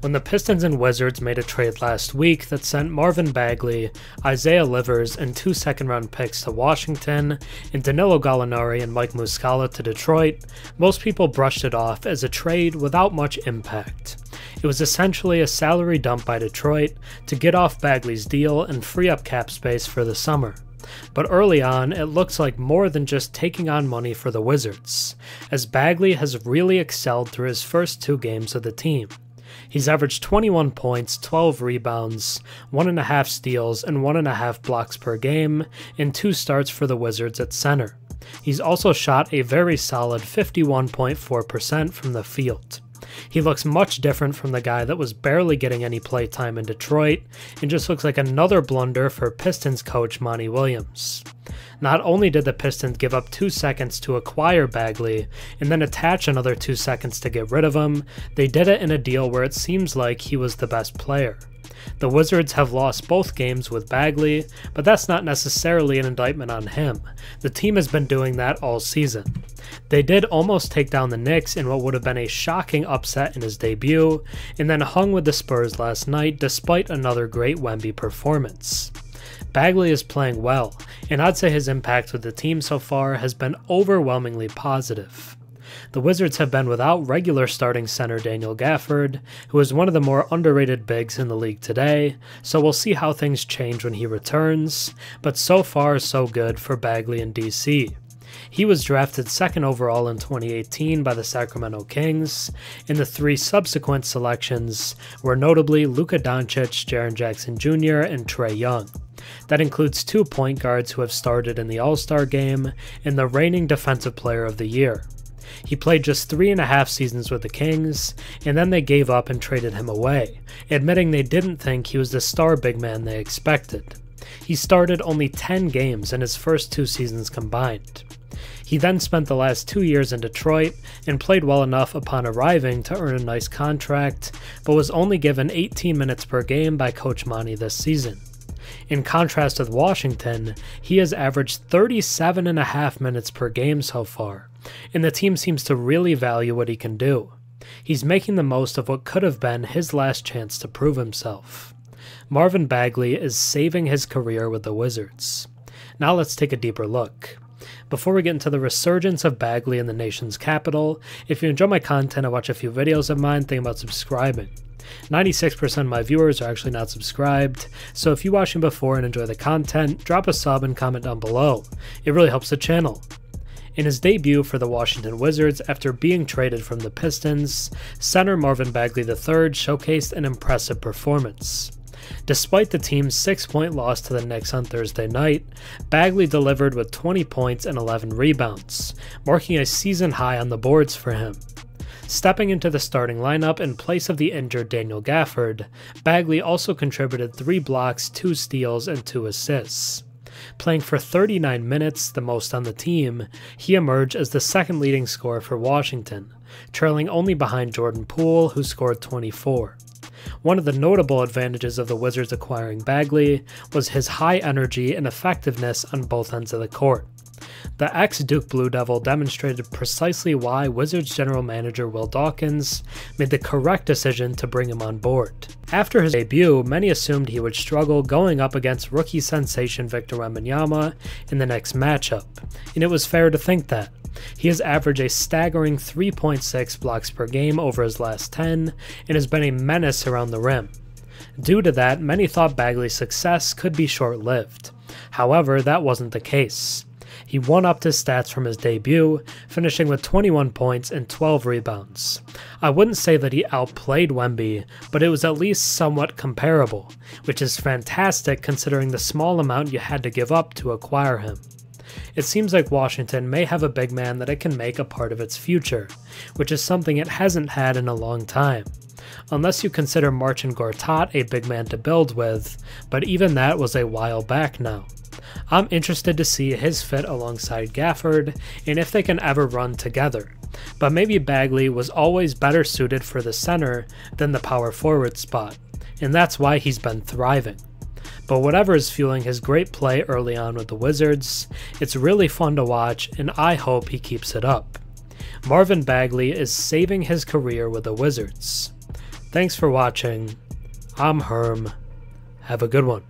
When the Pistons and Wizards made a trade last week that sent Marvin Bagley, Isaiah Livers, and 2 second-round picks to Washington, and Danilo Gallinari and Mike Muscla to Detroit, most people brushed it off as a trade without much impact. It was essentially a salary dump by Detroit to get off Bagley's deal and free up cap space for the summer. But early on, it looks like more than just taking on money for the Wizards, as Bagley has really excelled through his first 2 games of the team. He's averaged 21 points, 12 rebounds, 1.5 steals, and 1.5 blocks per game in 2 starts for the Wizards at center. He's also shot a very solid 51.4% from the field. He looks much different from the guy that was barely getting any play time in Detroit and just looks like another blunder for Pistons coach Monty Williams. Not only did the Pistons give up 2 seconds to acquire Bagley and then attach another 2 seconds to get rid of him, they did it in a deal where it seems like he was the best player. The Wizards have lost both games with Bagley, but that's not necessarily an indictment on him. The team has been doing that all season. They did almost take down the Knicks in what would have been a shocking upset in his debut, and then hung with the Spurs last night despite another great Wemby performance. Bagley is playing well, and I'd say his impact with the team so far has been overwhelmingly positive. The Wizards have been without regular starting center Daniel Gafford, who is one of the more underrated bigs in the league today, so we'll see how things change when he returns, but so far so good for Bagley in DC. He was drafted 2nd overall in 2018 by the Sacramento Kings, and the 3 subsequent selections were notably Luka Doncic, Jaren Jackson Jr., and Trae Young. That includes 2 point guards who have started in the All-Star game and the reigning Defensive Player of the Year. He played just 3.5 seasons with the Kings, and then they gave up and traded him away, admitting they didn't think he was the star big man they expected. He started only 10 games in his first 2 seasons combined. He then spent the last 2 years in Detroit and played well enough upon arriving to earn a nice contract, but was only given 18 minutes per game by Coach Monty this season. In contrast with Washington, he has averaged 37.5 minutes per game so far, and the team seems to really value what he can do. He's making the most of what could have been his last chance to prove himself. Marvin Bagley is saving his career with the Wizards. Now let's take a deeper look. Before we get into the resurgence of Bagley in the nation's capital, if you enjoy my content and watch a few videos of mine, think about subscribing. 96% of my viewers are actually not subscribed, so if you watched me before and enjoy the content, drop a sub and comment down below. It really helps the channel. In his debut for the Washington Wizards after being traded from the Pistons, center Marvin Bagley III showcased an impressive performance. Despite the team's 6-point loss to the Knicks on Thursday night, Bagley delivered with 20 points and 11 rebounds, marking a season high on the boards for him. Stepping into the starting lineup in place of the injured Daniel Gafford, Bagley also contributed 3 blocks, 2 steals, and 2 assists. Playing for 39 minutes, the most on the team, he emerged as the 2nd leading scorer for Washington, trailing only behind Jordan Poole, who scored 24. One of the notable advantages of the Wizards acquiring Bagley was his high energy and effectiveness on both ends of the court. The ex-Duke Blue Devil demonstrated precisely why Wizards general manager Will Dawkins made the correct decision to bring him on board. After his debut, many assumed he would struggle going up against rookie sensation Victor Wembanyama in the next matchup, and it was fair to think that. He has averaged a staggering 3.6 blocks per game over his last 10 and has been a menace around the rim. Due to that, many thought Bagley's success could be short-lived. However, that wasn't the case. He one-upped his stats from his debut, finishing with 21 points and 12 rebounds. I wouldn't say that he outplayed Wemby, but it was at least somewhat comparable, which is fantastic considering the small amount you had to give up to acquire him. It seems like Washington may have a big man that it can make a part of its future, which is something it hasn't had in a long time. Unless you consider Marcin Gortat a big man to build with, but even that was a while back now. I'm interested to see his fit alongside Gafford and if they can ever run together, but maybe Bagley was always better suited for the center than the power forward spot, and that's why he's been thriving. But whatever is fueling his great play early on with the Wizards, it's really fun to watch and I hope he keeps it up. Marvin Bagley is saving his career with the Wizards. Thanks for watching. I'm Herm. Have a good one.